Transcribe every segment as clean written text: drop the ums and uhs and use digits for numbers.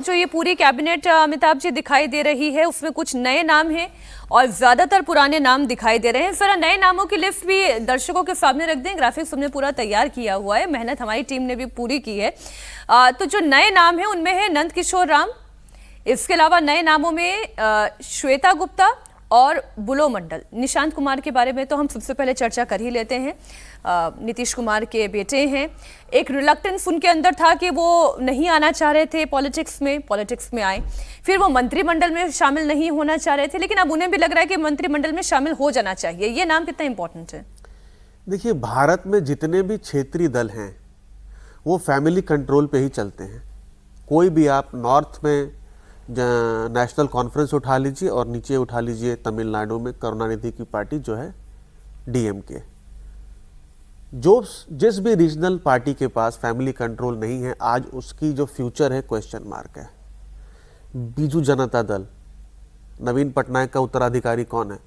जो ये पूरी कैबिनेट अमिताभ जी दिखाई दे रही है उसमें कुछ नए नाम हैं और ज्यादातर पुराने नाम दिखाई दे रहे हैं। जरा नए नामों की लिस्ट भी दर्शकों के सामने रख दें। ग्राफिक्स हमने पूरा तैयार किया हुआ है, मेहनत हमारी टीम ने भी पूरी की है। तो जो नए नाम है उनमें है नंद किशोर राम, इसके अलावा नए नामों में श्वेता गुप्ता और बुलो मंडल। निशांत कुमार के बारे में तो हम सबसे पहले चर्चा कर ही लेते हैं। नीतीश कुमार के बेटे हैं। एक रिलक्टेंस उनके अंदर था कि वो नहीं आना चाह रहे थे पॉलिटिक्स में आए, फिर वो मंत्रिमंडल में शामिल नहीं होना चाह रहे थे, लेकिन अब उन्हें भी लग रहा है कि मंत्रिमंडल में शामिल हो जाना चाहिए। ये नाम कितना इंपॉर्टेंट है? देखिए, भारत में जितने भी क्षेत्रीय दल हैं वो फैमिली कंट्रोल पे ही चलते हैं। कोई भी आप नॉर्थ में नेशनल कॉन्फ्रेंस उठा लीजिए और नीचे उठा लीजिए तमिलनाडु में करुणानिधि की पार्टी जो है डीएमके। जिस भी रीजनल पार्टी के पास फैमिली कंट्रोल नहीं है, आज उसकी जो फ्यूचर है क्वेश्चन मार्क है। बीजू जनता दल, नवीन पटनायक का उत्तराधिकारी कौन है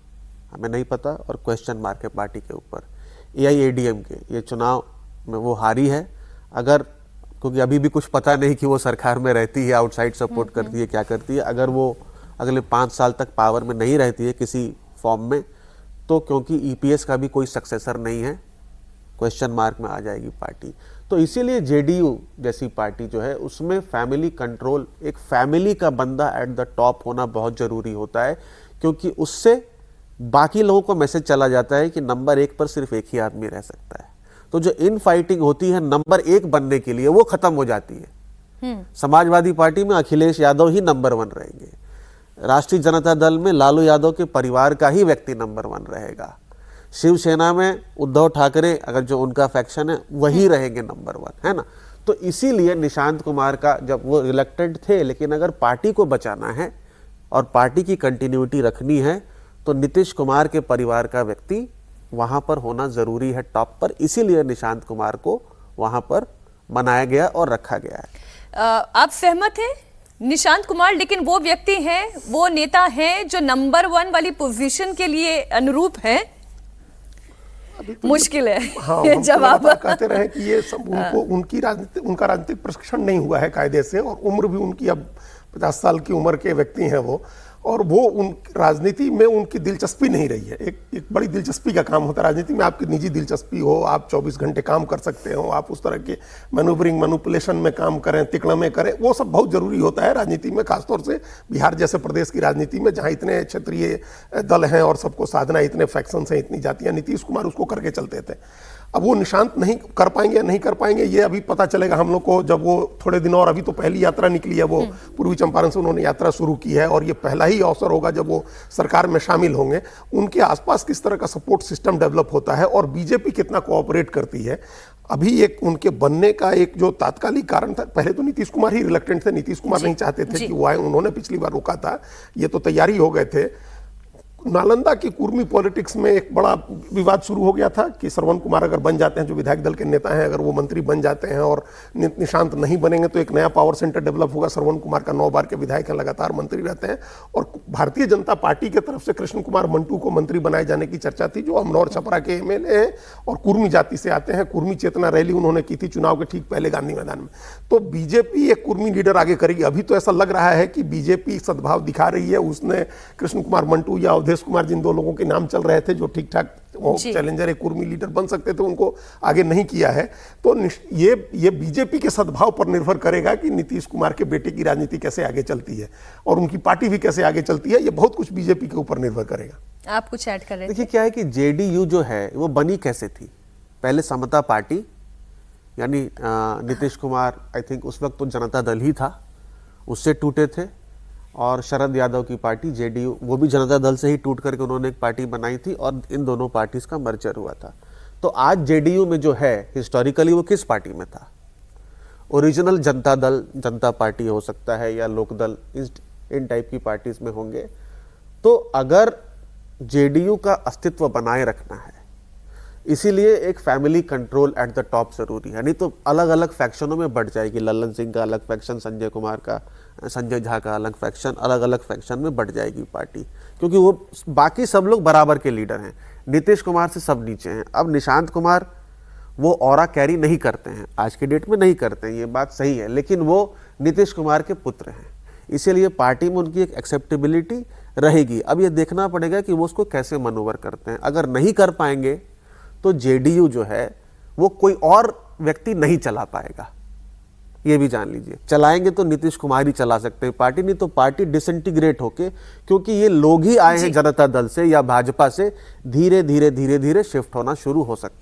हमें नहीं पता और क्वेश्चन मार्क है पार्टी के ऊपर। एआईएडीएमके ये चुनाव में वो हारी है, अगर क्योंकि अभी भी कुछ पता नहीं कि वो सरकार में रहती है, आउटसाइड सपोर्ट करती है, क्या करती है। अगर वो अगले 5 साल तक पावर में नहीं रहती है किसी फॉर्म में, तो क्योंकि ईपीएस का भी कोई सक्सेसर नहीं है, क्वेश्चन मार्क में आ जाएगी पार्टी। तो इसीलिए जेडीयू जैसी पार्टी जो है उसमें फैमिली कंट्रोल, एक फैमिली का बंदा एट द टॉप होना बहुत जरूरी होता है, क्योंकि उससे बाकी लोगों को मैसेज चला जाता है कि नंबर 1 पर सिर्फ एक ही आदमी रह सकता है। तो जो इन फाइटिंग होती है नंबर 1 बनने के लिए, वो खत्म हो जाती है। समाजवादी पार्टी में अखिलेश यादव ही नंबर 1 रहेंगे, राष्ट्रीय जनता दल में लालू यादव के परिवार का ही व्यक्ति नंबर 1 रहेगा, शिवसेना में उद्धव ठाकरे अगर जो उनका फैक्शन है वही रहेंगे नंबर 1, है ना। तो इसीलिए निशांत कुमार का, जब वो रिलक्टेंट थे, लेकिन अगर पार्टी को बचाना है और पार्टी की कंटिन्यूटी रखनी है तो नीतीश कुमार के परिवार का व्यक्ति वहां पर होना जरूरी है टॉप पर। इसीलिए निशांत कुमार को वहां पर बनाया गया और रखा गया है। आप सहमत हैं निशांत कुमार, लेकिन वो व्यक्ति हैं, वो नेता हैं जो नंबर 1 वाली पोजीशन के लिए अनुरूप है? तो मुश्किल है। हाँ, जवाब कहते रहे कि ये सब उनका राजनीतिक प्रशिक्षण नहीं हुआ है कायदे से, और उम्र भी उनकी अब 50 साल की उम्र के व्यक्ति हैं वो, और वो उन राजनीति में उनकी दिलचस्पी नहीं रही है। एक बड़ी दिलचस्पी का काम होता है राजनीति में, आपकी निजी दिलचस्पी हो, आप 24 घंटे काम कर सकते हो, आप उस तरह के मैन्यूवरिंग में काम करें, तिकड़मे करें, वो सब बहुत जरूरी होता है राजनीति में, खासतौर से बिहार जैसे प्रदेश की राजनीति में जहाँ इतने क्षेत्रीय दल हैं और सबको साधना, इतने फैक्शंस हैं, इतनी जातियाँ। नीतीश कुमार उसको करके चलते थे। अब वो निशांत नहीं कर पाएंगे या नहीं कर पाएंगे ये अभी पता चलेगा हम लोग को, जब वो थोड़े दिन, और अभी तो पहली यात्रा निकली है, वो पूर्वी चंपारण से उन्होंने यात्रा शुरू की है, और ये पहला ही अवसर होगा जब वो सरकार में शामिल होंगे। उनके आसपास किस तरह का सपोर्ट सिस्टम डेवलप होता है और बीजेपी कितना कोऑपरेट करती है। अभी एक उनके बनने का एक जो तात्कालिक कारण था, पहले तो नीतीश कुमार ही रिलक्टेंट थे, नीतीश कुमार नहीं चाहते थे कि वो आए, उन्होंने पिछली बार रोका था, ये तो तैयारी हो गए थे। नालंदा की कुर्मी पॉलिटिक्स में एक बड़ा विवाद शुरू हो गया था कि श्रवण कुमार अगर बन जाते हैं, जो विधायक दल के नेता हैं, अगर वो मंत्री बन जाते हैं और निशांत नहीं बनेंगे तो एक नया पावर सेंटर डेवलप होगा। श्रवण कुमार का 9 बार के विधायक हैं, लगातार मंत्री रहते हैं, और भारतीय जनता पार्टी की तरफ से कृष्ण कुमार मंटू को मंत्री बनाए जाने की चर्चा थी, जो अमनौर छपरा के एमएलए हैं और कुर्मी जाति से आते हैं। कुर्मी चेतना रैली उन्होंने की थी चुनाव के ठीक पहले गांधी मैदान में। तो बीजेपी एक कुर्मी लीडर आगे करेगी। अभी तो ऐसा लग रहा है कि बीजेपी सद्भाव दिखा रही है। उसने कृष्ण कुमार मंटू या अवधेश कुमार, जिन 2 लोगों के नाम चल रहे थे जो ठीक ठाक चैलेंजर एक कुर्मी लीडर बन सकते थे, उनको आगे नहीं किया है। तो ये बीजेपी के सद्भाव पर निर्भर करेगा कि नीतीश कुमार के बेटे की राजनीति कैसे आगे चलती है और उनकी पार्टी भी कैसे आगे चलती है। ये बहुत कुछ बीजेपी के ऊपर निर्भर करेगा। आप कुछ ऐड कर रहे थे? देखिए, क्या है कि जेडीयू जो है वो बनी कैसे थी? पहले समता पार्टी, यानी नीतीश कुमार आई थिंक उस वक्त तो जनता दल ही था, उससे टूटे थे, और शरद यादव की पार्टी जेडीयू, वो भी जनता दल से ही टूट करके उन्होंने एक पार्टी बनाई थी, और इन दोनों पार्टीज का मर्जर हुआ था। तो आज जेडीयू में जो है, हिस्टोरिकली वो किस पार्टी में था? ओरिजिनल जनता दल, जनता पार्टी हो सकता है, या लोकदल, इन टाइप की पार्टीज में होंगे। तो अगर जेडीयू का अस्तित्व बनाए रखना है, इसीलिए एक family control at the top जरूरी है, नहीं तो अलग अलग फैक्शनों में बढ़ जाएगी। लल्लन सिंह का अलग फैक्शन, संजय कुमार का, संजय झा का अलग फैक्शन, अलग अलग फैक्शन में बढ़ जाएगी पार्टी, क्योंकि वो बाकी सब लोग बराबर के लीडर हैं। नीतीश कुमार से सब नीचे हैं। अब निशांत कुमार वो ऑरा कैरी नहीं करते हैं, आज के डेट में नहीं करते हैं, ये बात सही है, लेकिन वो नीतीश कुमार के पुत्र हैं, इसीलिए पार्टी में उनकी एक एक्सेप्टेबिलिटी रहेगी। अब ये देखना पड़ेगा कि वो उसको कैसे मनोवर करते हैं। अगर नहीं कर पाएंगे तो जेडीयू जो है वो कोई और व्यक्ति नहीं चला पाएगा, ये भी जान लीजिए। चलाएंगे तो नीतीश कुमार ही चला सकते हैं पार्टी, नहीं तो पार्टी डिसइंटीग्रेट होके, क्योंकि ये लोग ही आए हैं जनता दल से या भाजपा से, धीरे धीरे धीरे धीरे शिफ्ट होना शुरू हो सकता है।